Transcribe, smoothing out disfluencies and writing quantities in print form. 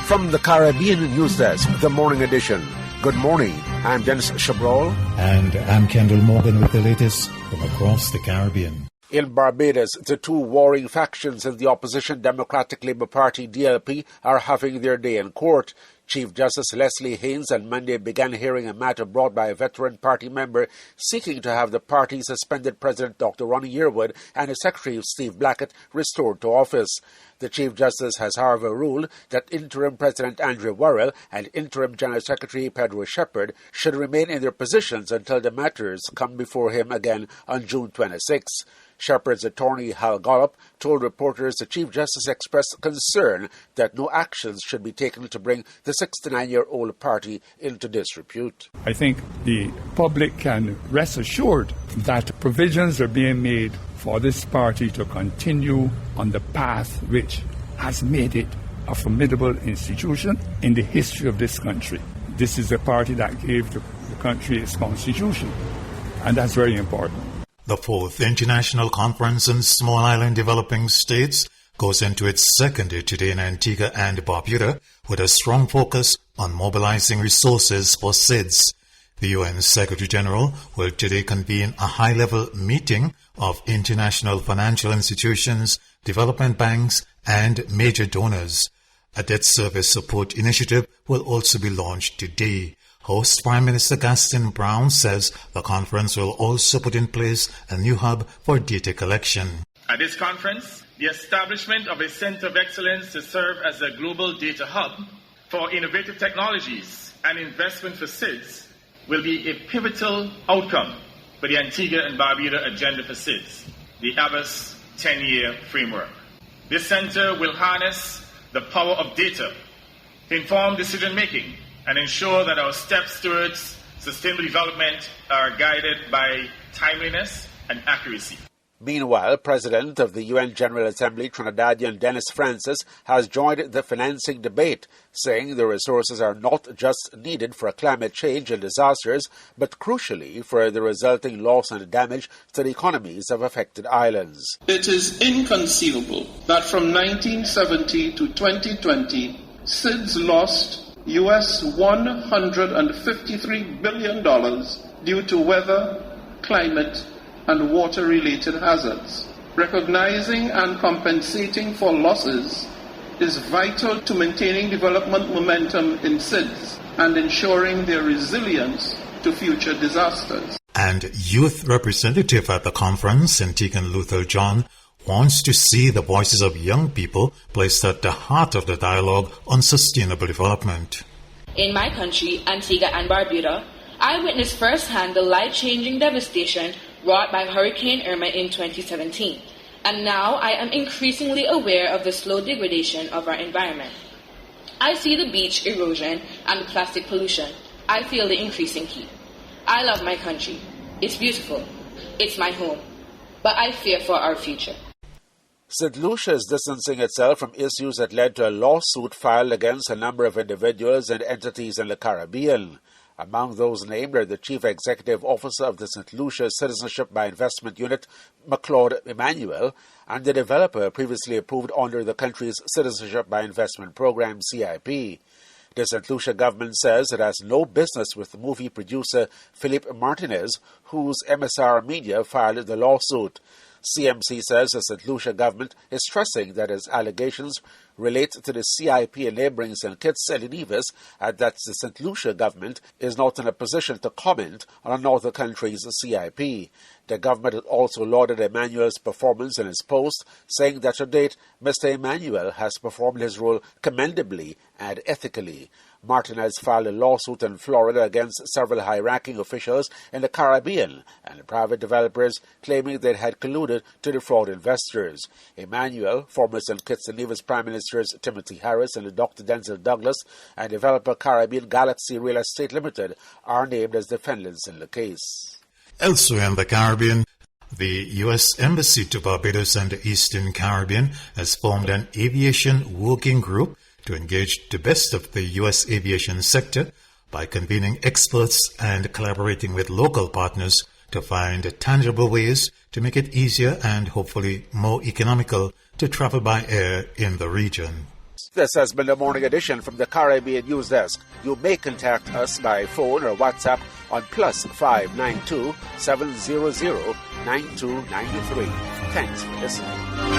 From the Caribbean News Desk, the morning edition. Good morning. I'm Denis Chabrol. And I'm Kendol Morgan with the latest from across the Caribbean. In Barbados, the two warring factions in the opposition Democratic Labour Party DLP are having their day in court. Chief Justice Leslie Haynes on Monday began hearing a matter brought by a veteran party member seeking to have the party's suspended President Dr. Ronnie Yearwood and his Secretary Steve Blackett restored to office. The Chief Justice has, however, ruled that Interim President Andrew Worrell and Interim General Secretary Pedro Shepherd should remain in their positions until the matters come before him again on June 26. Shepherd's attorney Hal Gollop told reporters the Chief Justice expressed concern that no actions should be taken to bring the 69-year-old party into disrepute. I think the public can rest assured that provisions are being made for this party to continue on the path which has made it a formidable institution in the history of this country. This is a party that gave the country its constitution, and that's very important. The fourth International Conference on Small Island Developing States goes into its second day today in Antigua and Barbuda with a strong focus on mobilizing resources for SIDS. The UN Secretary General will today convene a high-level meeting of international financial institutions, development banks, and major donors. A debt service support initiative will also be launched today. Host Prime Minister Gaston Brown says the conference will also put in place a new hub for data collection. At this conference, the establishment of a center of excellence to serve as a global data hub for innovative technologies and investment for SIDS will be a pivotal outcome for the Antigua and Barbuda agenda for SIDS, the ABBAS 10-year framework. This center will harness the power of data to inform decision-making and ensure that our steps towards sustainable development are guided by timeliness and accuracy. Meanwhile, President of the UN General Assembly, Trinidadian Denis Francis, has joined the financing debate, saying the resources are not just needed for climate change and disasters, but crucially for the resulting loss and damage to the economies of affected islands. It is inconceivable that from 1970 to 2020, SIDS lost US $153 billion due to weather, climate, and water-related hazards. Recognizing and compensating for losses is vital to maintaining development momentum in SIDS and ensuring their resilience to future disasters. And youth representative at the conference, Antigan Luther John, wants to see the voices of young people placed at the heart of the dialogue on sustainable development. In my country, Antigua and Barbuda, I witnessed firsthand the life-changing devastation wrought by Hurricane Irma in 2017, and now I am increasingly aware of the slow degradation of our environment. I see the beach erosion and the plastic pollution. I feel the increasing heat. I love my country. It's beautiful. It's my home. But I fear for our future. St. Lucia is distancing itself from issues that led to a lawsuit filed against a number of individuals and entities in the Caribbean. Among those named are the Chief Executive Officer of the St. Lucia Citizenship by Investment Unit, McLeod Emmanuel, and the developer previously approved under the country's Citizenship by Investment Program, CIP. The St. Lucia government says it has no business with movie producer Philippe Martinez, whose MSR Media filed the lawsuit. CMC says the St. Lucia government is stressing that its allegations relate to the CIP and neighbouring St. Kitts and Nevis, and that the St. Lucia government is not in a position to comment on another country's CIP. The government also lauded Emmanuel's performance in his post, saying that to date, Mr. Emmanuel has performed his role commendably and ethically. Martinez filed a lawsuit in Florida against several high-ranking officials in the Caribbean and private developers claiming they had colluded to defraud investors. Emmanuel, former St. Kitts and Nevis Prime Ministers Timothy Harris and Dr. Denzel Douglas, and developer Caribbean Galaxy Real Estate Limited are named as defendants in the case. Elsewhere in the Caribbean, the U.S. Embassy to Barbados and the Eastern Caribbean has formed an aviation working group to engage the best of the U.S. aviation sector by convening experts and collaborating with local partners to find tangible ways to make it easier and hopefully more economical to travel by air in the region. This has been the Morning Edition from the Caribbean News Desk. You may contact us by phone or WhatsApp on +592 700 9293. Thanks for listening.